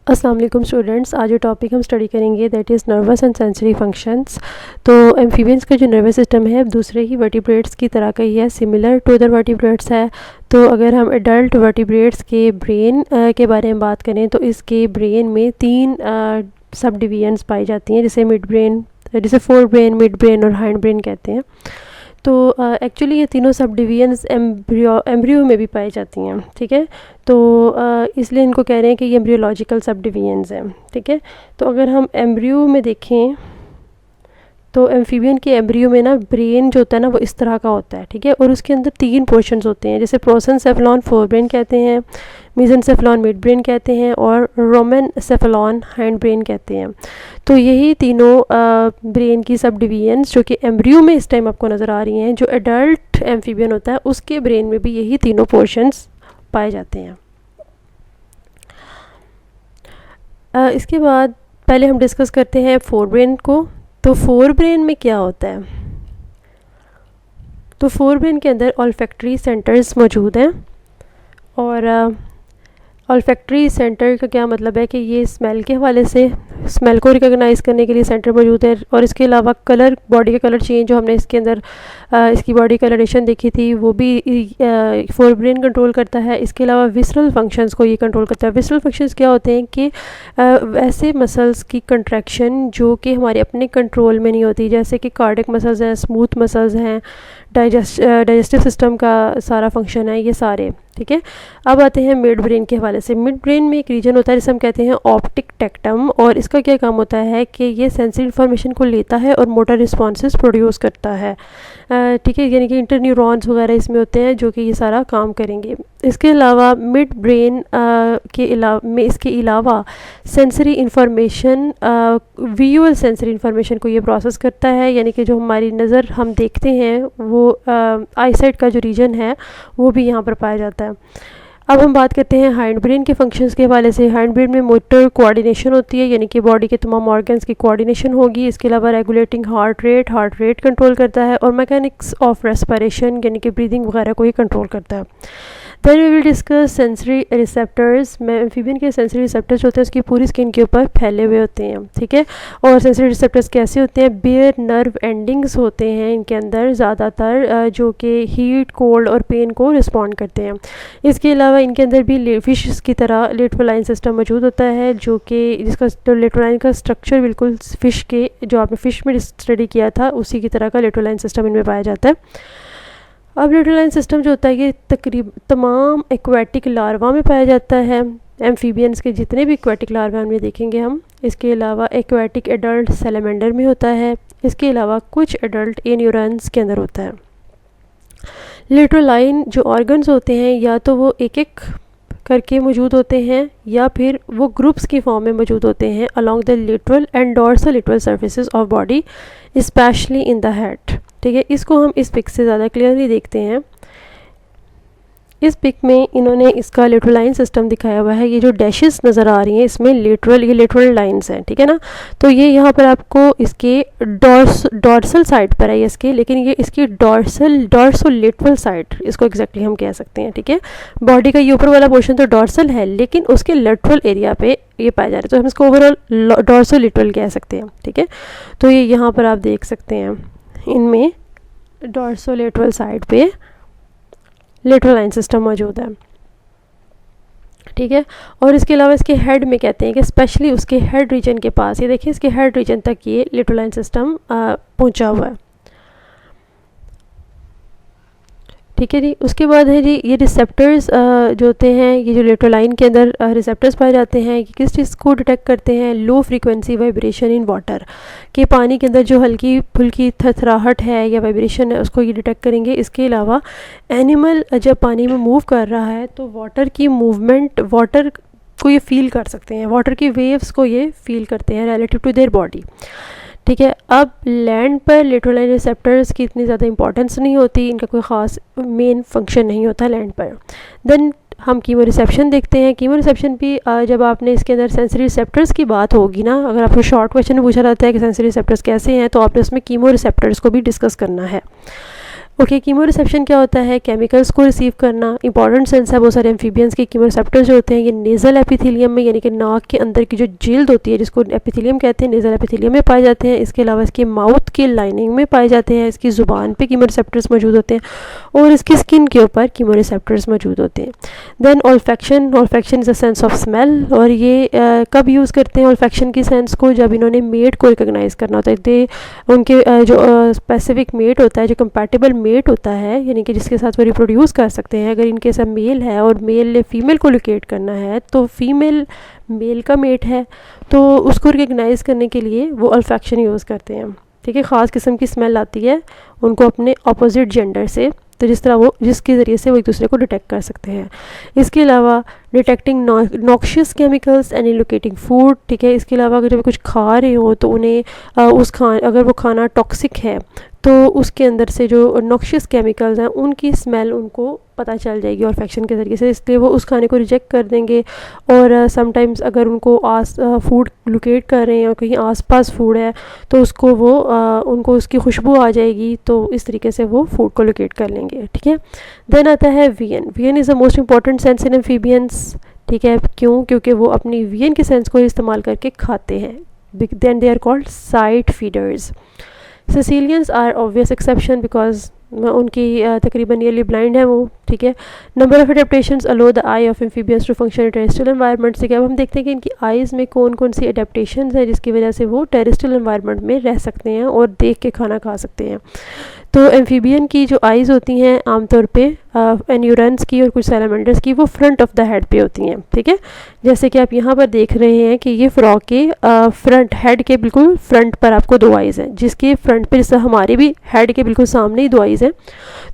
अस्सलाम वालेकुम स्टूडेंट्स। आज जो टॉपिक हम स्टडी करेंगे that is nervous and sensory functions. तो एम्फीबियंस का जो नर्वस सिस्टम है दूसरे ही वर्टिब्रेट्स की तरह का ही है, सिमिलर टू अदर वर्टिब्रेट्स है। तो अगर हम एडल्ट वर्टिब्रेट्स के ब्रेन के बारे में बात करें तो इसके ब्रेन में तीन सब डिवीजन्स पाई जाती हैं, जिसे फोर ब्रेन, मिड ब्रेन और हाइंड ब्रेन कहते हैं। तो एक्चुअली ये तीनों सब डिवीजन्स एम्ब्रियो में भी पाई जाती हैं, ठीक है। तो इसलिए इनको कह रहे हैं कि ये एम्ब्रियोलॉजिकल सब डिवीजन्स हैं, ठीक है। तो अगर हम एम्ब्रियो में देखें तो एम्फीबियन के एम्ब्रियो में ना ब्रेन जो होता है ना वो इस तरह का होता है, ठीक है। और उसके अंदर तीन पोर्शंस होते हैं, जैसे प्रोसेनसेफलॉन फोर ब्रेन कहते हैं, मेसेनसेफलॉन मिड ब्रेन कहते हैं और रोमेनसेफलॉन हाइंड ब्रेन कहते हैं। तो यही तीनों ब्रेन की सब डिवीजन्स जो कि एम्ब्रियो में इस टाइम आपको नज़र आ रही हैं, जो एडल्ट एम्फीबियन होता है उसके ब्रेन में भी यही तीनों पोर्शंस पाए जाते हैं। इसके बाद पहले हम डिस्कस करते हैं फोर ब्रेन को। तो फोर ब्रेन में क्या होता है? तो फोर ब्रेन के अंदर ऑल्फैक्टरी सेंटर्स मौजूद हैं। और ऑल्फैक्टरी सेंटर का क्या मतलब है कि ये स्मेल के हवाले से स्मेल को रिकॉग्नाइज़ करने के लिए सेंटर मौजूद है। और इसके अलावा कलर, बॉडी का कलर चेंज जो हमने इसके अंदर इसकी बॉडी कलरेशन देखी थी वो भी फोर ब्रेन कंट्रोल करता है। इसके अलावा विसरल फंक्शंस को ये कंट्रोल करता है। विसरल फंक्शंस क्या होते हैं कि ऐसे मसल्स की कंट्रैक्शन जो कि हमारे अपने कंट्रोल में नहीं होती, जैसे कि कार्डियक मसल्स हैं, स्मूथ मसल्स हैं, डाइजेस्टिव सिस्टम का सारा फंक्शन है, ये सारे, ठीक है। अब आते हैं मिड ब्रेन के हवाले से। मिड ब्रेन में एक रीजन होता है जिसे हम कहते हैं ऑप्टिक टेक्टम, और इसका क्या काम होता है कि ये सेंसरी इन्फॉर्मेशन को लेता है और मोटर रिस्पॉन्सेस प्रोड्यूस करता है, ठीक है। यानी कि इंटरन्यूरॉन्स वगैरह इसमें होते हैं जो कि ये सारा काम करेंगे। इसके अलावा मिड ब्रेन इसके अलावा sensory information, visual sensory information को ये प्रोसेस करता है, यानी कि जो हमारी नज़र हम देखते हैं वो आईसाइट का जो रीजन है वो भी यहाँ पर पाया जाता है। अब हम बात करते हैं हाइंड ब्रेन के फंक्शंस के हवाले से। हाइंड ब्रेन में मोटर कोऑर्डिनेशन होती है, यानी कि बॉडी के तमाम ऑर्गन्स की कोऑर्डिनेशन होगी। इसके अलावा रेगुलेटिंग हार्ट रेट कंट्रोल करता है, और मैकेनिक्स ऑफ रेस्पिरेशन यानी कि ब्रीदिंग वगैरह को ही कंट्रोल करता है। Then we will discuss sensory receptors. Amphibian के सेंसरी रिसेप्टर्स होते हैं उसकी पूरी स्किन के ऊपर फैले हुए होते हैं, ठीक है। और सेंसरी रिसेप्टर्स कैसे होते हैं? बेयर नर्व एंडिंग्स होते हैं इनके अंदर ज़्यादातर, जो कि हीट, कोल्ड और पेन को रिस्पॉन्ड करते हैं। इसके अलावा इनके अंदर भी फिश की तरह लेटरलाइन सिस्टम मौजूद होता है, जो कि जिसका लेटरलाइन का स्ट्रक्चर बिल्कुल फिश के, जो आपने फिश में स्टडी किया था उसी की तरह का लेटरलाइन सिस्टम इनमें पाया जाता है। अब लेटरलाइन सिस्टम जो होता है ये तमाम एक्वेटिक लार्वा में पाया जाता है। एम्फीबियंस के जितने भी एक्वेटिक लार्वा में देखेंगे हम। इसके अलावा एक्वेटिक एडल्ट सैलमेंडर में होता है। इसके अलावा कुछ एडल्ट एन्यूरन्स के अंदर होता है। लेटरलाइन जो ऑर्गन्स होते हैं या तो वो एक एक करके मौजूद होते हैं या फिर वो ग्रुप्स की फॉर्म में मौजूद होते हैं along the lateral and dorsolateral surfaces of body, specially in the head, ठीक है। इसको हम इस पिक से ज़्यादा क्लियरली देखते हैं। इस पिक में इन्होंने इसका लेटरलाइन सिस्टम दिखाया हुआ है। ये जो डैशेस नज़र आ रही हैं इसमें ये लेटरल लाइंस हैं, ठीक है ना। तो ये यहाँ पर आपको इसके डॉर्सल साइड पर है इसके, लेकिन ये इसकी डॉर्सोलेटरल साइड इसको एग्जैक्टली हम कह सकते हैं, ठीक है। बॉडी का ये ऊपर वाला पोर्शन तो डॉर्सल है, लेकिन उसके लेटरल एरिया पे ये पाए जा रहे हैं, तो हम इसको ओवरऑल डॉर्सोलेटरल कह सकते हैं, ठीक है। तो ये यहाँ पर आप देख सकते हैं इनमें डॉर्सोलेटरल साइड पे लेटरलाइन सिस्टम मौजूद है, ठीक है। और इसके अलावा इसके हेड में कहते हैं कि स्पेशली उसके हेड रीजन के पास, ये देखिए इसके हेड रीजन तक ये लेटरलाइन सिस्टम पहुंचा हुआ है, ठीक है जी। उसके बाद है जी ये रिसेप्टर्स जो होते हैं, ये जो लेटरलाइन के अंदर रिसेप्टर्स पाए जाते हैं, कि किस चीज़ को डिटेक्ट करते हैं? Low frequency vibration in water, कि पानी के अंदर जो हल्की फुल्की थरथराहट है या वाइब्रेशन है उसको ये डिटेक्ट करेंगे। इसके अलावा एनिमल जब पानी में मूव कर रहा है तो वाटर की मूवमेंट, वाटर को ये फील कर सकते हैं, वाटर की वेव्स को ये फील करते हैं रिलेटिव टू देयर बॉडी, ठीक है। अब लैंड पर लेटरलाइन रिसेप्टर्स की इतनी ज़्यादा इंपॉर्टेंस नहीं होती, इनका कोई ख़ास मेन फंक्शन नहीं होता लैंड पर। देन हम कीमो रिसेप्शन देखते हैं। कीमो रिसेप्शन भी जब आपने इसके अंदर सेंसरी रिसेप्टर्स की बात होगी ना, अगर आपको शॉर्ट क्वेश्चन में पूछा जाता है कि सेंसरी रिसेप्टर्स कैसे हैं, तो आपने उसमें कीमो रिसेप्टर्स को भी डिस्कस करना है। ओके, कीमोरिसेप्शन क्या होता है? केमिकल्स को रिसीव करना। इंपॉर्टेंट सेंस है बहुत सारे एम्फीबियंस के कीमोरिसेप्टर्स जो होते हैं ये नेज़ल एपिथेलियम में, यानी कि नाक के अंदर की जो जिल्द होती है जिसको एपिथेलियम कहते हैं, नेज़ल एपिथेलियम में पाए जाते हैं। इसके अलावा इसके माउथ के लाइनिंग में पाए जाते हैं, इसकी ज़ुबान पे कीमोरिसेप्टर्स मौजूद होते हैं और इसकी स्किन के ऊपर कीमोरिसेप्टर्स मौजूद होते हैं। Then olfaction, olfaction is a sense of smell, और ये कब यूज़ करते हैं ऑल्फैक्शन की सेंस को? जब इन्होंने मेट को रिकॉग्नाइज़ करना होता है। उनके जो स्पेसिफिक मेट होता है, जो कंपैटिबल मेट होता है, यानी कि जिसके साथ वो रिप्रोड्यूस कर सकते हैं, अगर इनके साथ मेल है और मेल ने फीमेल को लोकेट करना है तो फीमेल मेल का मेट है, तो उसको रिकग्नाइज़ करने के लिए वो ऑल्फैक्शन यूज़ करते हैं। ठीक है, ख़ास किस्म की स्मेल आती है उनको अपने अपोजिट जेंडर से, तो जिसके ज़रिए से वो एक दूसरे को डिटेक्ट कर सकते हैं। इसके अलावा detecting noxious chemicals and locating food. ठीक है, इसके अलावा अगर जब कुछ खा रहे हो तो उन्हें अगर वो खाना टॉक्सिक है तो उसके अंदर से जो नॉक्शियस केमिकल्स हैं उनकी स्मेल उनको पता चल जाएगी ऑल्फैक्शन के ज़रिए से, इसलिए वो उस खाने को रिजेक्ट कर देंगे। और समटाइम्स अगर उनको फूड लोकेट कर रहे हैं और कहीं आसपास फूड है तो उसको वो उनको उसकी खुशबू आ जाएगी, तो इस तरीके से वो फूड को लोकेट कर लेंगे। ठीक है, देन आता है vision. Vision is the most important sense in amphibians. ठीक है, क्यों? क्योंकि वो अपनी वीएन के सेंस को इस्तेमाल करके खाते हैं। Then they are called sight feeders. Caecilians are obvious exception because उनकी तकरीबन नियरली ब्लाइंड है वो। ठीक है, नंबर ऑफ एडेप्टेशंस अलो the eye of amphibians to function in terrestrial environment से। अब हम देखते हैं कि इनकी आइज़ में कौन कौन सी एडेप्टेशंस हैं जिसकी वजह से वो टेरेस्ट्रियल एनवायरनमेंट में रह सकते हैं और देख के खाना खा सकते हैं। तो एम्फीबियन की जो आइज़ होती हैं आमतौर पे एन्यूरन्स की और कुछ सैलामेंडर्स की वो फ्रंट ऑफ द हेड पे होती हैं। ठीक है, जैसे कि आप यहाँ पर देख रहे हैं कि ये फ्रॉग के फ्रंट हेड के बिल्कुल फ्रंट पर आपको दो आइज़ हैं, जिसके फ्रंट पे जैसे हमारे भी हेड के बिल्कुल सामने ही दो आइज़ हैं,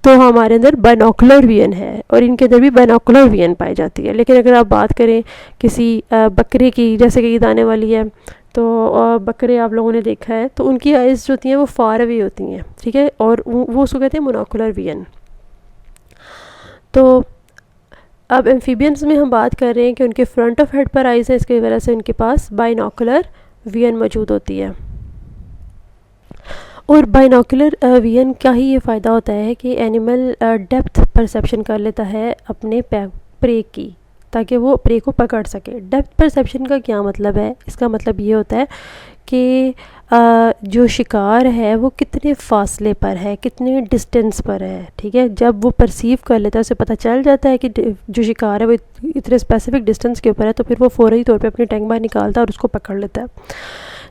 तो हमारे अंदर बाइनोकुलर विजन है और इनके अंदर भी बाइनोकुलर विजन पाई जाती है। लेकिन अगर आप बात करें किसी बकरे की, जैसे कि ईद आने वाली है तो बकरे आप लोगों ने देखा है तो उनकी आइज़ जो होती हैं वो फार अवे होती हैं। ठीक है, और वो उसको कहते हैं मोनोकुलर विजन। तो अब एम्फीबियंस में हम बात कर रहे हैं कि उनके फ्रंट ऑफ हेड पर आइज़ है, इसकी वजह से उनके पास बाइनोकुलर विजन मौजूद होती है। और बाइनोकुलर विजन का ही ये फ़ायदा होता है कि एनिमल डेप्थ परसेप्शन कर लेता है अपने प्रे की, ताकि वो प्रे को पकड़ सके। डेप्थ परसेप्शन का क्या मतलब है? इसका मतलब ये होता है कि जो शिकार है वो कितने फासले पर है, कितने डिस्टेंस पर है। ठीक है, जब वो परसीव कर लेता है उसे पता चल जाता है कि जो शिकार है वो इतने स्पेसिफिक डिस्टेंस के ऊपर है, तो फिर वो फ़ौरी तौर पे अपनी टैंक बाहर निकालता है और उसको पकड़ लेता है।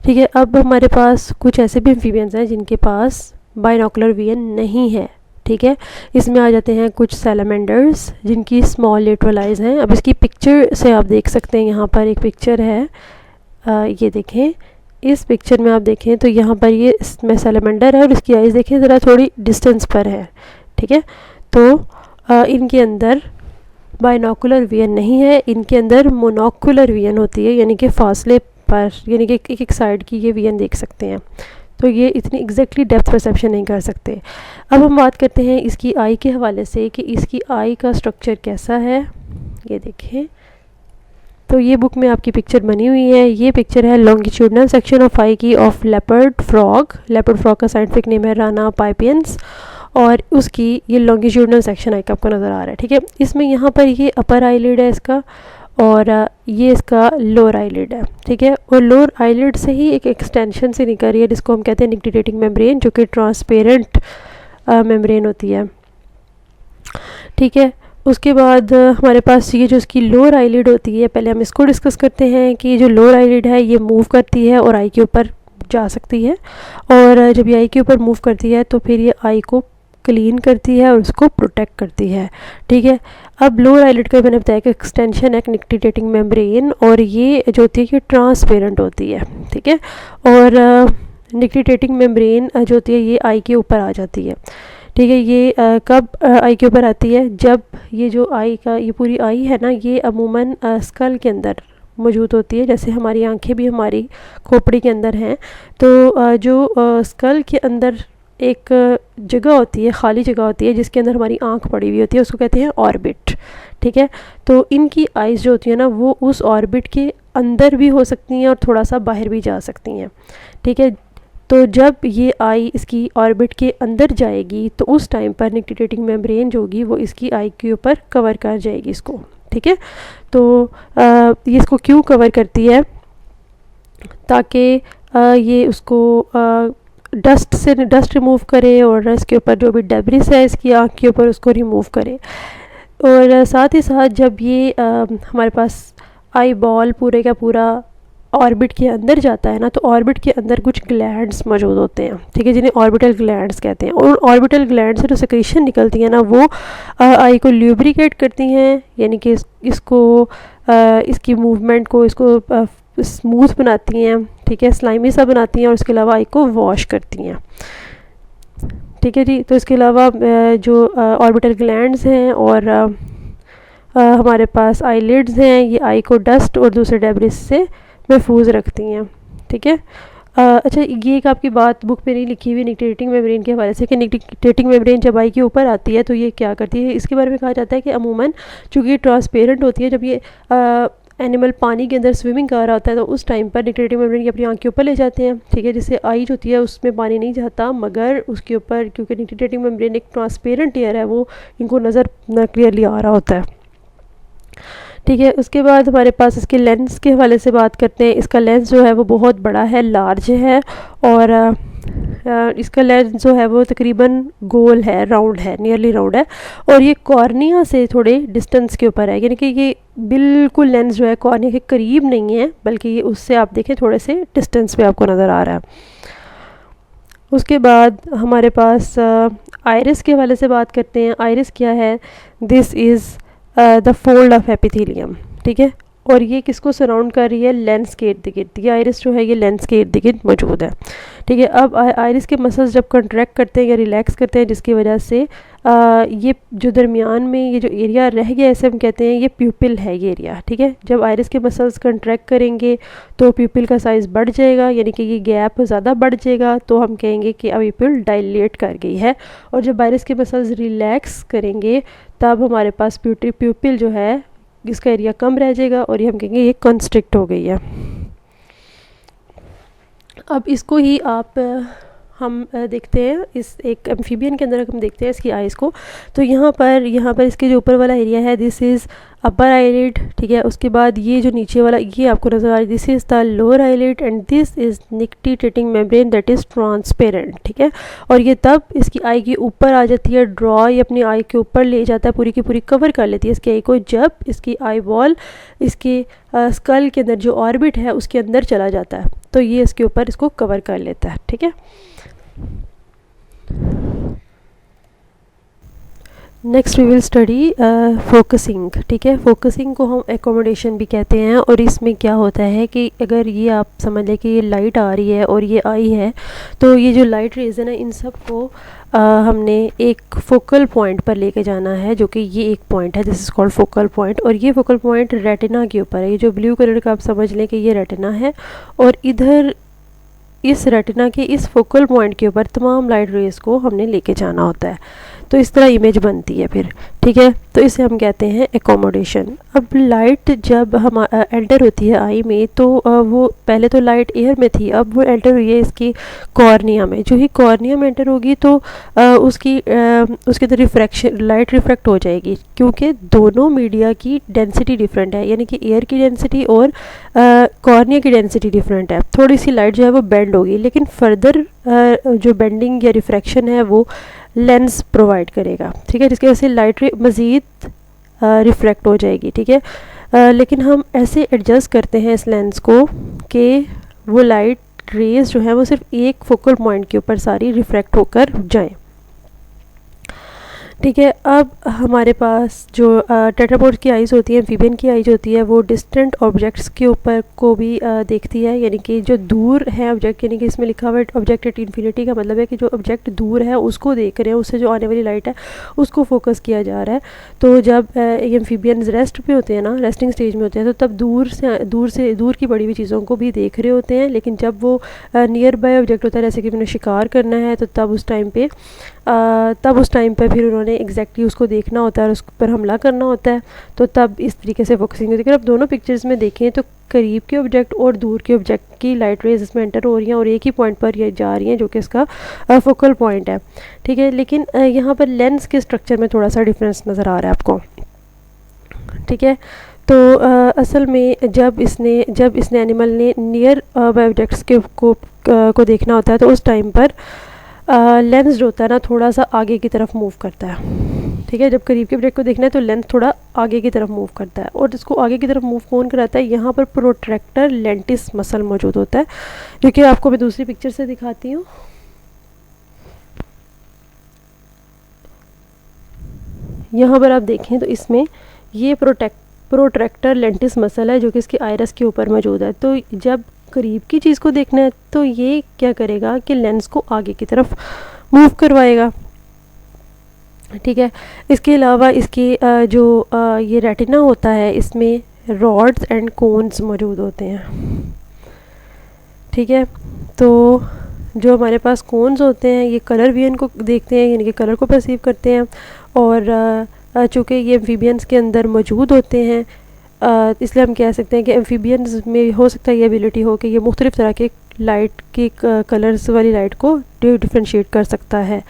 ठीक है, अब हमारे पास कुछ ऐसे भी एम्फीबियंस हैं जिनके पास बाइनोकुलर विजन नहीं है। ठीक है, इसमें आ जाते हैं कुछ सैलामेंडर्स जिनकी स्मॉल लेटरल आइज़ हैं। अब इसकी पिक्चर से आप देख सकते हैं, यहाँ पर एक पिक्चर है, ये देखें, इस पिक्चर में आप देखें तो यहाँ पर ये इसमें सैलामेंडर है और इसकी आइज़ देखें ज़रा थोड़ी डिस्टेंस पर है। ठीक है, तो इनके अंदर बाइनोकुलर विजन नहीं है, इनके अंदर मोनोकुलर विजन होती है, यानी कि फासले पर, यानी कि एक साइड की ये विजन देख सकते हैं। तो ये इतनी एग्जैक्टली डेप्थ परसेप्शन नहीं कर सकते। अब हम बात करते हैं इसकी आई के हवाले से कि इसकी आई का स्ट्रक्चर कैसा है। ये देखें, तो ये बुक में आपकी पिक्चर बनी हुई है। ये पिक्चर है लॉन्गिट्यूडनल सेक्शन ऑफ आई की of leopard frog. Leopard frog का साइंटिफिक नेम है राना पाइपियंस, और उसकी ये लॉन्गिट्यूडनल सेक्शन आई का आपको नज़र आ रहा है। ठीक है, इसमें यहाँ पर ये अपर आईलिड है इसका, और ये इसका लोअर आईलिड है। ठीक है, और लोअर आईलिड से ही एक एक्सटेंशन से निकल रही है जिसको हम कहते हैं निक्टिडेटिंग मेम्ब्रेन, जो कि ट्रांसपेरेंट मेम्ब्रेन होती है। ठीक है, उसके बाद हमारे पास ये जो इसकी लोअर आईलिड होती है, पहले हम इसको डिस्कस करते हैं कि जो लोअर आईलिड है ये मूव करती है और आई के ऊपर जा सकती है, और जब ये आई के ऊपर मूव करती है तो फिर ये आई को क्लीन करती है और उसको प्रोटेक्ट करती है। ठीक है, अब लोअर आईलिड का मैंने बताया कि एक्सटेंशन है निक्टिडेटिंग मेम्ब्रेन, और ये जो होती है कि ट्रांसपेरेंट होती है। ठीक है, और निक्टिडेटिंग मेम्ब्रेन जो होती है ये आई के ऊपर आ जाती है। ठीक है, ये कब आई के ऊपर आती है? जब ये जो आई का ये पूरी आई है ना, ये अमूमन स्कल के अंदर मौजूद होती है, जैसे हमारी आंखें भी हमारी खोपड़ी के अंदर हैं। तो जो स्कल के अंदर एक जगह होती है, खाली जगह होती है जिसके अंदर हमारी आंख पड़ी हुई होती है, उसको कहते हैं ऑर्बिट। ठीक है, तो इनकी आइज़ जो होती है ना वो उस ऑर्बिट के अंदर भी हो सकती हैं और थोड़ा सा बाहर भी जा सकती हैं। ठीक है, तो जब ये आई इसकी ऑर्बिट के अंदर जाएगी तो उस टाइम पर निक्टिटेटिंग मेम्ब्रेन जो होगी वो इसकी आई के ऊपर कवर कर जाएगी इसको, ठीक है। तो ये इसको क्यों कवर करती है, ताकि ये उसको डस्ट रिमूव करे और इसके ऊपर जो भी डेब्रिस है इसकी आँख के ऊपर उसको रिमूव करे। और साथ ही साथ जब ये हमारे पास आई बॉल पूरे का पूरा ऑर्बिट के अंदर जाता है ना, तो ऑर्बिट के अंदर कुछ ग्लैंड्स मौजूद होते हैं, ठीक है, जिन्हें ऑर्बिटल ग्लैंड्स कहते हैं। और ऑर्बिटल ग्लैंड से जो सेक्रेशन निकलती है ना, वो आई को ल्यूब्रिकेट करती हैं, यानी कि इसको इसकी मूवमेंट को इसको स्मूथ बनाती हैं, ठीक है, स्लाइमी सा बनाती हैं, और इसके अलावा आई को वॉश करती हैं, ठीक है जी। तो इसके अलावा जो ऑर्बिटल ग्लैंड्स हैं और हमारे पास आईलिड्स हैं, ये आई को डस्ट और दूसरे डेब्रिस से महफूज रखती हैं, ठीक है। अच्छा, ये एक आपकी बात बुक पे नहीं लिखी हुई निक्टिटेटिंग मेम्ब्रेन के हवाले से कि निक्टिटेटिंग मेम्ब्रेन जब आई के ऊपर आती है तो ये क्या करती है। इसके बारे में कहा जाता है कि अमूमन चूँकि ट्रांसपेरेंट होती है, जब ये एनिमल पानी के अंदर स्विमिंग कर रहा होता है तो उस टाइम पर निक्टिटेटिंग मेम्ब्रेन की अपनी आँख के ऊपर ले जाते हैं, ठीक है। जिससे आई जो होती है उसमें पानी नहीं जाता, मगर उसके ऊपर क्योंकि निक्टिटेटिंग मेम्ब्रेन एक ट्रांसपेरेंट एयर है, वो इनको नज़र क्लियरली आ रहा होता है, ठीक है। उसके बाद हमारे पास इसके लेंस के हवाले से बात करते हैं। इसका लेंस जो है वो बहुत बड़ा है, लार्ज है, और इसका लेंस जो है वो तकरीबन गोल है, राउंड है, नियरली राउंड है, और ये कॉर्निया से थोड़े डिस्टेंस के ऊपर है, यानी कि ये बिल्कुल लेंस जो है कॉर्निया के करीब नहीं है, बल्कि ये उससे आप देखें थोड़े से डिस्टेंस पे आपको नज़र आ रहा है। उसके बाद हमारे पास आइरिस के हवाले से बात करते हैं। आइरिस क्या है, this is the fold of epithelium, ठीक है, और ये किसको सराउंड कर रही है, लेंस के इर्द गिर्द। ये आइरिस जो है ये लेंस के इर्द गिर्द मौजूद है, ठीक है। अब आइरिस के मसल्स जब कंट्रैक्ट करते हैं या रिलैक्स करते हैं, जिसकी वजह से ये जो दरमियान में ये जो एरिया रह गया, ऐसे हम कहते हैं ये प्यूपिल है ये एरिया, ठीक है। जब आइरिस के मसल्स कंट्रैक्ट करेंगे तो प्यूपिल का साइज़ बढ़ जाएगा, यानी कि ये गैप ज़्यादा बढ़ जाएगा, तो हम कहेंगे कि अब प्यूपिल डायलेट कर गई है। और जब आइरिस के मसल्स रिलैक्स करेंगे तब हमारे पास प्यूपिल जो है इसका एरिया कम रह जाएगा, और ये हम कहेंगे ये कंस्ट्रिक्ट हो गई है। अब इसको ही आप हम देखते हैं, इस एक एम्फीबियन के अंदर हम देखते हैं इसकी आइज़ को। तो यहाँ पर इसके जो ऊपर वाला एरिया है, दिस इज़ अपर आईलिड, ठीक है। उसके बाद ये जो नीचे वाला ये आपको नज़र आ रहा है, this is the lower eyelid, and this is nictitating membrane that is transparent, ठीक है। और ये तब इसकी आई के ऊपर आ जाती है, ड्रॉ ये अपनी आई के ऊपर ले जाता है, पूरी की पूरी कवर कर लेती है इसकी आई को, जब इसकी आई बॉल इसके स्कल के अंदर जो ऑर्बिट है उसके अंदर चला जाता है, तो ये इसके ऊपर इसको कवर कर लेता है, ठीक है। Next we will study focusing, ठीक है। फोकसिंग को हम एकोमोडेशन भी कहते हैं, और इसमें क्या होता है कि अगर ये आप समझ लें कि ये लाइट आ रही है और ये आई है, तो ये जो लाइट रेज है ना, इन सब को हमने एक फोकल पॉइंट पर लेके जाना है, जो कि ये एक पॉइंट है, this is called focal point. और ये फोकल पॉइंट रेटिना के ऊपर है, ये जो ब्लू कलर का आप समझ लें कि ये रेटिना है, और इधर इस रेटिना के इस फोकल पॉइंट के ऊपर तमाम लाइट रेज को हमने लेके जाना होता है, तो इस तरह इमेज बनती है फिर, ठीक है। तो इसे हम कहते हैं एकोमोडेशन। अब लाइट जब हम एंटर होती है आई में, तो वो पहले तो लाइट एयर में थी, अब वो एंटर हुई है इसकी कॉर्निया में। जो ही कॉर्निया में एंटर होगी तो उसकी तो रिफ्रैक्शन लाइट रिफ्रैक्ट हो जाएगी, क्योंकि दोनों मीडिया की डेंसिटी डिफरेंट है, यानी कि एयर की डेंसिटी और कॉर्निया की डेंसिटी डिफरेंट है। थोड़ी सी लाइट जो है वो बेंड होगी, लेकिन फर्दर जो बेंडिंग या रिफ्रैक्शन है वो लेंस प्रोवाइड करेगा, ठीक है, जिसकी वजह से लाइट मज़ीद रिफ्रैक्ट हो जाएगी, ठीक है। लेकिन हम ऐसे एडजस्ट करते हैं इस लेंस को कि वो लाइट रेज जो है वो सिर्फ एक फोकल पॉइंट के ऊपर सारी रिफ्रैक्ट होकर जाएं, ठीक है। अब हमारे पास जो टेट्रापोड्स की आइज़ होती है, एम्फीबियन की आइज़ होती है, वो डिस्टेंट ऑब्जेक्ट्स के ऊपर को भी देखती है, यानी कि जो दूर है ऑब्जेक्ट, यानी कि इसमें लिखा हुआ है ऑब्जेक्ट एट इन्फिनिटी, का मतलब है कि जो ऑब्जेक्ट दूर है उसको देख रहे हैं, उससे जो आने वाली लाइट है उसको फोकस किया जा रहा है। तो जब एम्फीबियंस रेस्ट पे होते हैं ना, रेस्टिंग स्टेज में होते हैं, तो तब दूर की बड़ी हुई चीज़ों को भी देख रहे होते हैं, लेकिन जब वो नियर बाय ऑब्जेक्ट होता है, जैसे कि उन्हें शिकार करना है, तो तब उस टाइम पे तब उस टाइम पर फिर उन्होंने एग्जैक्टली उसको देखना होता है और उस पर हमला करना होता है, तो तब इस तरीके से फोकसिंग होती है। अगर आप दोनों पिक्चर्स में देखें तो करीब के ऑब्जेक्ट और दूर के ऑब्जेक्ट की लाइट रेज इसमें एंटर हो रही हैं और एक ही पॉइंट पर ये जा रही हैं जो कि इसका फोकल पॉइंट है, ठीक है। लेकिन यहाँ पर लेंस के स्ट्रक्चर में थोड़ा सा डिफरेंस नज़र आ रहा है आपको, ठीक है। तो असल में जब इसने एनिमल ने नियर ऑब्जेक्ट्स के को देखना होता है तो उस टाइम पर लेंस जो होता है ना थोड़ा सा आगे की तरफ मूव करता है, ठीक है। जब करीब के ऑब्जेक्ट को देखना है तो लेंस थोड़ा आगे की तरफ मूव करता है, और इसको आगे की तरफ मूव कौन कराता है, यहाँ पर प्रोट्रैक्टर लेंटिस मसल मौजूद होता है, जो कि आपको मैं दूसरी पिक्चर से दिखाती हूँ। यहाँ पर आप देखें तो इसमें ये प्रोट्रैक्टर लेंटिस मसल है जो कि इसकी आइरस के ऊपर मौजूद है। तो जब करीब की चीज़ को देखना है तो ये क्या करेगा कि लेंस को आगे की तरफ मूव करवाएगा, ठीक है। इसके अलावा इसकी ये रेटिना होता है इसमें रॉड्स एंड कोन्स मौजूद होते हैं, ठीक है। तो जो हमारे पास कोन्स होते हैं ये कलर विजन को देखते हैं, यानी कि कलर को परसीव करते हैं, और चूँकि ये एम्फीबियंस के अंदर मौजूद होते हैं इसलिए हम कह सकते हैं कि एम्फीबियंस में हो सकता है ये एबिलिटी हो कि ये मुख्तलिफ़ तरह के लाइट की कलर्स वाली लाइट को डिफ्रेंशिएट कर सकता है,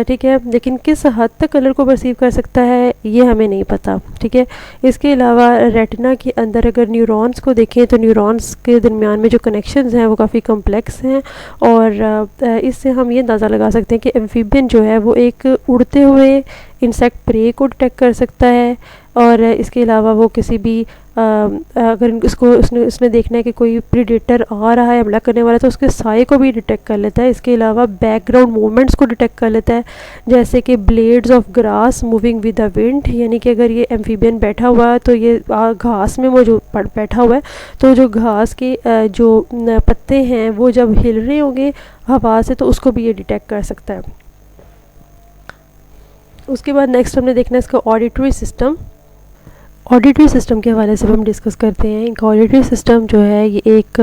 ठीक है। लेकिन किस हद तक कलर को परसीव कर सकता है ये हमें नहीं पता, ठीक है। इसके अलावा रेटिना के अंदर अगर न्यूरॉन्स को देखें तो न्यूरॉन्स के दरमियान में जो कनेक्शंस हैं वो काफ़ी कम्प्लेक्स हैं, और इससे हम ये अंदाज़ा लगा सकते हैं कि एम्फीबियन जो है वो एक उड़ते हुए इंसेक्ट प्रे को डिटेक्ट कर सकता है, और इसके अलावा वो किसी भी अगर उसने देखना है कि कोई प्रीडेटर आ रहा है हमला करने वाला तो उसके साए को भी डिटेक्ट कर लेता है। इसके अलावा बैकग्राउंड मूवमेंट्स को डिटेक्ट कर लेता है, जैसे कि blades of grass moving with the wind, यानी कि अगर ये एम्फीबियन बैठा हुआ है तो ये घास में मौजूद बैठा हुआ है, तो जो घास के जो पत्ते हैं वो जब हिल रहे होंगे हवा से तो उसको भी ये डिटेक्ट कर सकता है। उसके बाद नेक्स्ट हमने देखना है इसका ऑडिटरी सिस्टम। ऑडिटरी सिस्टम के हवाले से हम डिस्कस करते हैं। इनका ऑडिटरी सिस्टम जो है ये एक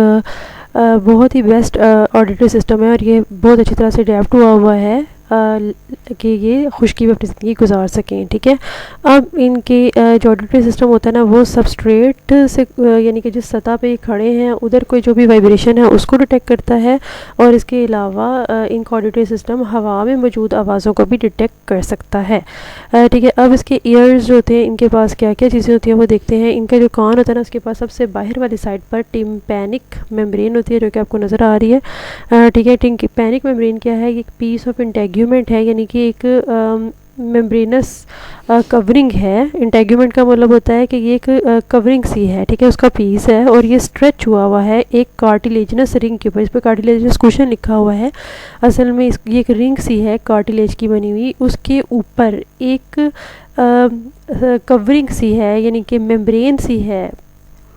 बहुत ही बेस्ट ऑडिटरी सिस्टम है, और ये बहुत अच्छी तरह से अडेप्ट हुआ है कि ये खुशकी में अपनी ज़िंदगी गुजार सकें, ठीक है। अब इनके जो ऑडिटरी सिस्टम होता है ना वो सबस्ट्रेट से यानी कि जिस सतह पे खड़े हैं उधर कोई जो भी वाइब्रेशन है उसको डिटेक्ट करता है, और इसके अलावा इनका ऑडिटरी सिस्टम हवा में मौजूद आवाज़ों को भी डिटेक्ट कर सकता है, ठीक है। अब इसके ईयर्स जो होते हैं इनके पास क्या क्या चीज़ें होती हैं वो देखते हैं। इनका जो कान होता है ना उसके पास सबसे बाहर वाली साइड पर टिम्पैनिक मेम्ब्रेन होती है जो कि आपको नज़र आ रही है, ठीक है। टिम्पैनिक मेम्ब्रेन क्या है, ये एक पीस ऑफ इंटेग्यूमेंट है, यानी कि एक मेम्ब्रेनस कवरिंग है। इंटेग्यूमेंट का मतलब होता है कि ये एक कवरिंग सी है, ठीक है, उसका पीस है, और ये स्ट्रेच हुआ है एक कार्टिलेजनस रिंग के ऊपर। इस पर कार्टिलेजनस कुशन लिखा हुआ है, असल में ये एक रिंग सी है कार्टिलेज की बनी हुई, उसके ऊपर एक कवरिंग सी है यानी कि मेम्ब्रेन सी है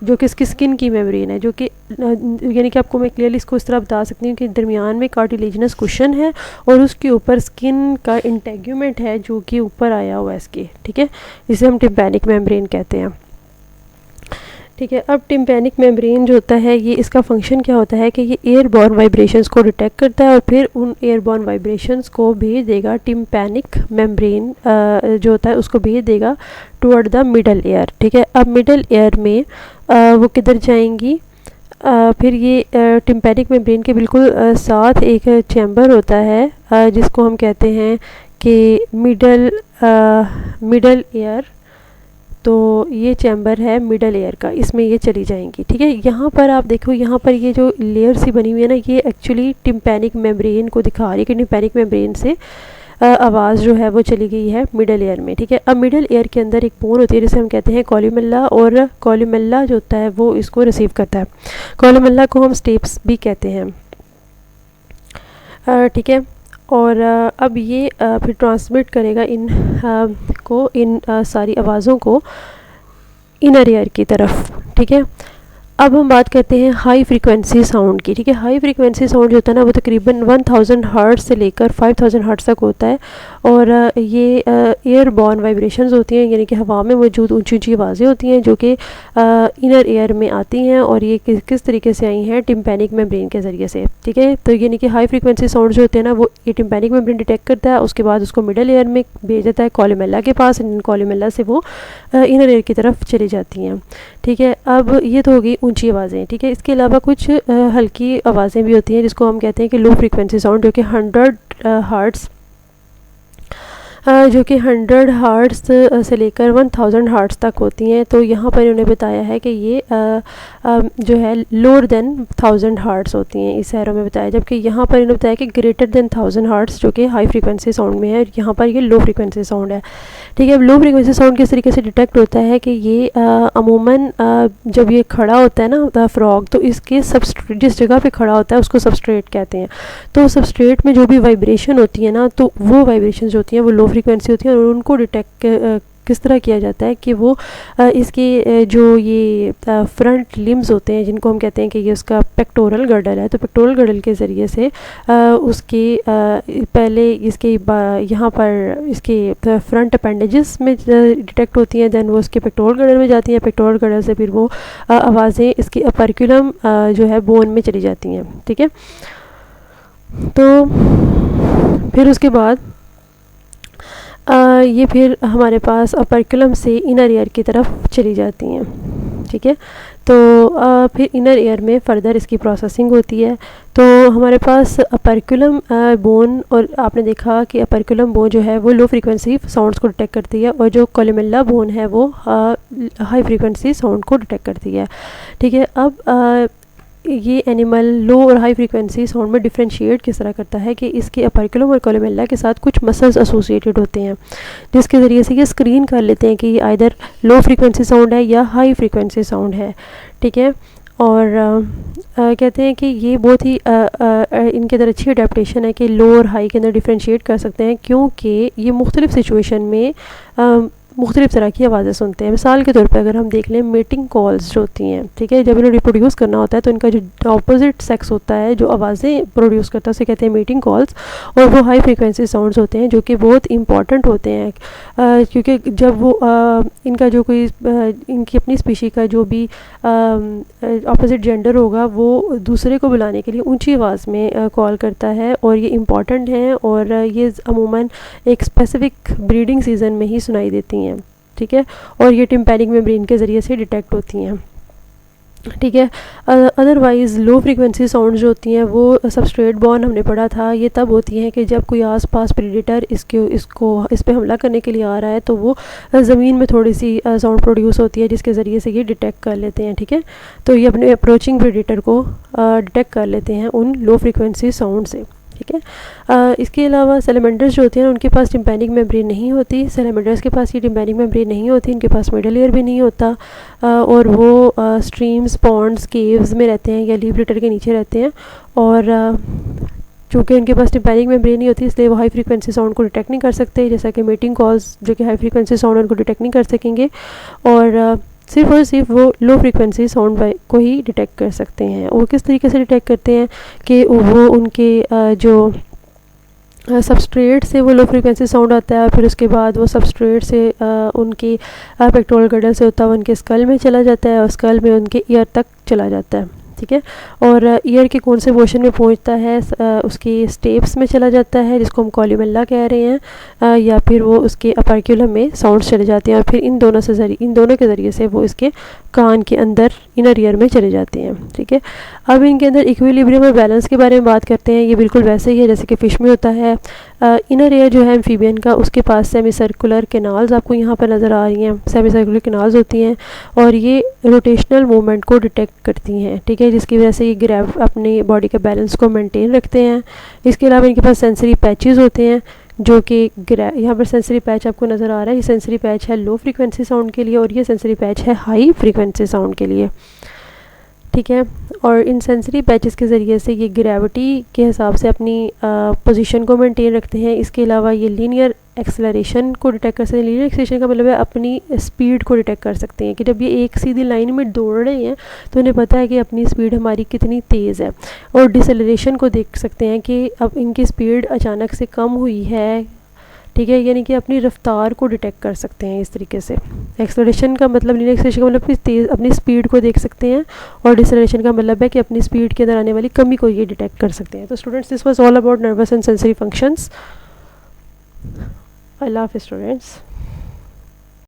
जो कि इसकी स्किन की मेम्ब्रेन है, जो कि यानी कि आपको मैं क्लियरली इसको इस तरह बता सकती हूँ कि दरमियान में कार्टिलेजनस कुशन है और उसके ऊपर स्किन का इंटेग्यूमेंट है जो कि ऊपर आया हुआ है इसके, ठीक है। इसे हम टिम्पैनिक मेम्ब्रेन कहते हैं, ठीक है। अब टिम्पैनिक मेम्ब्रेन जो होता है ये इसका फंक्शन क्या होता है कि ये एयरबॉर्न वाइब्रेशंस को डिटेक्ट करता है और फिर उन एयरबॉर्न वाइब्रेशंस को भेज देगा टिम्पैनिक मेम्ब्रेन जो होता है उसको भेज देगा टुवर्ड द मिडल एयर, ठीक है। अब मिडल एयर में वो किधर जाएंगी, फिर ये टिम्पैनिक मेम्ब्रेन के बिल्कुल साथ एक चैम्बर होता है जिसको हम कहते हैं कि मिडल एयर, तो ये चैम्बर है मिडल एयर का, इसमें ये चली जाएंगी, ठीक है। यहाँ पर आप देखो, यहाँ पर ये जो लेयर सी बनी हुई है ना ये एक्चुअली टिम्पैनिक मेम्ब्रेन को दिखा रही है कि टिम्पैनिक मेम्ब्रेन से आवाज़ जो है वो चली गई है मिडल एयर में, ठीक है। अब मिडल एयर के अंदर एक बोन होती है जिसे हम कहते हैं कॉल्यूमेला, और कॉल्यूमेला जो होता है वो इसको रिसीव करता है। कॉल्यूमेला को हम स्टेप्स भी कहते हैं, ठीक है। और अब ये फिर ट्रांसमिट करेगा इन सारी आवाज़ों को इनर ईयर की तरफ, ठीक है। अब हम बात करते हैं हाई फ्रीक्वेंसी साउंड की। ठीक है, हाई फ्रीक्वेंसी साउंड जो होता है ना वो तकरीबन 1000 हर्ट्ज से लेकर 5000 हर्ट्ज तक होता है, और ये एयर बॉर्न वाइब्रेशंस होती हैं, यानी कि हवा में मौजूद ऊंची ऊंची आवाज़ें होती हैं जो कि इनर एयर में आती हैं, और ये किस तरीके से आई हैं, टिम्पैनिक मेम्ब्रेन के ज़रिए से। ठीक है, तो यानी कि हाई फ्रीक्वेंसी साउंड जो होते हैं ना वो ये टिम्पैनिक मेम्ब्रेन डिटेक्ट करता है, उसके बाद उसको मिडल एयर में भेज देता है कॉलमेला के पास, कॉलमेला से वो इनर एयर की तरफ चली जाती हैं। ठीक है, अब ये तो हो गई ऊंची आवाज़ें। ठीक है, इसके अलावा कुछ हल्की आवाज़ें भी होती हैं जिसको हम कहते हैं कि लो फ्रीक्वेंसी साउंड, जो कि 100 हर्ट्ज़ जो कि 100 हर्ट्ज़ से लेकर 1000 हर्ट्ज़ तक होती हैं। तो यहाँ पर इन्होंने बताया है कि ये जो है लोअर देन 1000 हर्ट्ज़ होती हैं, इस एरो में बताया, जबकि यहाँ पर इन्होंने बताया कि ग्रेटर देन 1000 हर्ट्ज़ जो कि हाई फ्रीक्वेंसी साउंड में है, यहाँ पर ये लो फ्रीक्वेंसी साउंड है। ठीक है, अब लो फ्रीक्वेंसी साउंड किस तरीके से डिटेक्ट होता है कि ये अमूमन जब ये खड़ा होता है ना फ्रॉग, तो इसके सबस्ट्रेट जिस जगह पे खड़ा होता है उसको सबस्ट्रेट कहते हैं। तो सबस्ट्रेट में जो भी वाइब्रेशन होती है ना, तो वो वाइब्रेशन होती हैं वो लो फ्रीक्वेंसी होती हैं, और उनको डिटेक्ट किस तरह किया जाता है कि वो इसके जो ये फ्रंट लिम्स होते हैं जिनको हम कहते हैं कि ये उसका पेक्टोरल गर्डल है, तो पेक्टोरल गर्डल के ज़रिए से उसके पहले इसके यहाँ पर इसके फ्रंट अपेंडेजेस में डिटेक्ट होती हैं, दैन वो उसके पेक्टोरल गर्डल में जाती हैं, पेक्टोरल गर्डल से फिर वो आवाज़ें इसकी अपर्कुलम जो है बोन में चली जाती हैं। ठीक है, तो फिर उसके बाद ये फिर हमारे पास अपर्कुलम से इनर ईयर की तरफ चली जाती हैं। ठीक है, तो फिर इनर ईयर में फ़र्दर इसकी प्रोसेसिंग होती है। तो हमारे पास अपर्कुलम बोन, और आपने देखा कि अपर्कुलम बोन जो है वो लो फ्रीक्वेंसी साउंड्स को डिटेक्ट करती है, और जो कोलमेला बोन है वो हाई फ्रीक्वेंसी साउंड को डिटेक्ट करती है। ठीक है, अब ये एनिमल लो और हाई फ्रीक्वेंसी साउंड में डिफरेंशिएट किस तरह करता है कि इसके अपर्कुलम और कोलमेला के साथ कुछ मसल्स एसोसिएटेड होते हैं, जिसके ज़रिए से ये स्क्रीन कर लेते हैं कि ये आइदर लो फ्रीक्वेंसी साउंड है या हाई फ्रीक्वेंसी साउंड है। ठीक है, और कहते हैं कि ये बहुत ही इनके अंदर अच्छी अडेप्टेशन है कि लो और हाई के अंदर डिफरेंशिएट कर सकते हैं, क्योंकि ये मुख्तलिफ़ सिचुएशन में मुख्तलिफ़ तरह की आवाज़ें सुनते हैं। मिसाल के तौर पे अगर हम देख लें मीटिंग कॉल्स जो होती हैं, ठीक है, जब इन्हें रिप्रोड्यूस करना होता है तो इनका जो ऑपोजिट सेक्स होता है जो आवाज़ें प्रोड्यूस करता है उसे कहते हैं मीटिंग कॉल्स, और वो हाई फ्रीक्वेंसी साउंड्स होते हैं जो कि बहुत इंपॉर्टेंट होते हैं, क्योंकि जब वो इनका जो कोई इनकी अपनी स्पीशी का जो भी अपोजिट जेंडर होगा वो दूसरे को बुलाने के लिए ऊंची आवाज़ में कॉल करता है, और ये इम्पॉर्टेंट हैं, और ये अमूमन एक स्पेसिफिक ब्रीडिंग सीज़न में ही सुनाई देती हैं। ठीक है, और ये टिम्पैनिक मेम्ब्रेन के ज़रिए से डिटेक्ट होती हैं। ठीक है, अदरवाइज़ लो फ्रीक्वेंसी साउंड जो होती हैं वो सबस्ट्रेट बॉर्न हमने पढ़ा था, ये तब होती हैं कि जब कोई आसपास प्रेडेटर इस पे हमला करने के लिए आ रहा है, तो वो ज़मीन में थोड़ी सी साउंड प्रोड्यूस होती है जिसके ज़रिए से ये डिटेक्ट कर लेते हैं। ठीक है, तो ये अपने अप्रोचिंग प्रेडेटर को डिटेक्ट कर लेते हैं उन लो फ्रीक्वेंसी साउंड से। ठीक है, इसके अलावा सैलमेंडर्स जो होते हैं उनके पास टिम्पैनिक मेम्ब्रेन नहीं होती, सैलमेंडर्स के पास ये टिम्पैनिक मेम्ब्रेन नहीं होती, इनके पास मिडल ईयर भी नहीं होता, और वो स्ट्रीम्स, पॉन्ड्स, केव्स में रहते हैं या लीफ लिटर के नीचे रहते हैं, और चूँकि उनके पास टिम्पैनिक मेम्ब्रेन नहीं होती इसलिए वो हाई फ्रीक्वेंसी साउंड को डिटेक्ट नहीं कर सकते, जैसा कि मीटिंग कॉल्स जो कि हाई फ्रीक्वेंसी साउंड उनको डिटेक्ट नहीं कर सकेंगे, और सिर्फ वो लो फ्रीक्वेंसी साउंड को ही डिटेक्ट कर सकते हैं। वो किस तरीके से डिटेक्ट करते हैं कि वो उनके जो सबस्ट्रेट से वो लो फ्रीक्वेंसी साउंड आता है, फिर उसके बाद वो सबस्ट्रेट से उनकी पेक्टोरल गर्डल से होता है उनके स्कल में चला जाता है, और स्कल में उनके ईयर तक चला जाता है। ठीक है, और ईयर के कौन से पोर्शन में पहुंचता है, उसकी स्टेप्स में चला जाता है जिसको हम कॉलमेला कह रहे हैं, या फिर वो उसके अपर्कुलम में साउंड्स चले जाते हैं, और फिर इन दोनों के ज़रिए से वो इसके कान के अंदर इनर ईयर में चले जाते हैं। ठीक है, अब इनके अंदर इक्विलिब्रियम और बैलेंस के बारे में बात करते हैं। ये बिल्कुल वैसे ही है जैसे कि फ़िश में होता है। इनर ईयर जो है एम्फीबियन का, उसके पास सेमी सर्कुलर कैनाल्स आपको यहाँ पर नज़र आ रही हैं, सेमी सर्कुलर कैनाल्स होती हैं, और ये रोटेशनल मूवमेंट को डिटेक्ट करती हैं। ठीक है, जिसकी वजह से ये अपनी बॉडी के बैलेंस को मेंटेन रखते हैं। इसके अलावा इनके पास सेंसरी पैचेस होते हैं जो कि यहाँ पर सेंसरी पैच आपको नज़र आ रहा है, ये सेंसरी पैच है लो फ्रीक्वेंसी साउंड के लिए, और ये सेंसरी पैच है हाई फ्रीक्वेंसी साउंड के लिए। ठीक है। और इन सेंसरी पैचेस के ज़रिए से ये ग्रेविटी के हिसाब से अपनी पोजीशन को मेंटेन रखते हैं। इसके अलावा ये लीनियर एक्सेलरेशन को डिटेक्ट कर सकते हैं। लीनियर एक्सेलरेशन का मतलब है अपनी स्पीड को डिटेक्ट कर सकते हैं कि जब ये एक सीधी लाइन में दौड़ रहे हैं तो उन्हें पता है कि अपनी स्पीड हमारी कितनी तेज़ है। और डिसेलरेशन को देख सकते हैं कि अब इनकी स्पीड अचानक से कम हुई है, ठीक है, यानी कि अपनी रफ्तार को डिटेक्ट कर सकते हैं इस तरीके से। एक्सेलरेशन का मतलब, लीनियर एक्सेलरेशन का मतलब अपनी स्पीड को देख सकते हैं, और डिसेलरेशन का मतलब है कि अपनी स्पीड के अंदर आने वाली कमी को ये डिटेक्ट कर सकते हैं। तो students, this was all about nervous and sensory functions. अल्लाह हाफ़िज़ स्टूडेंट्स।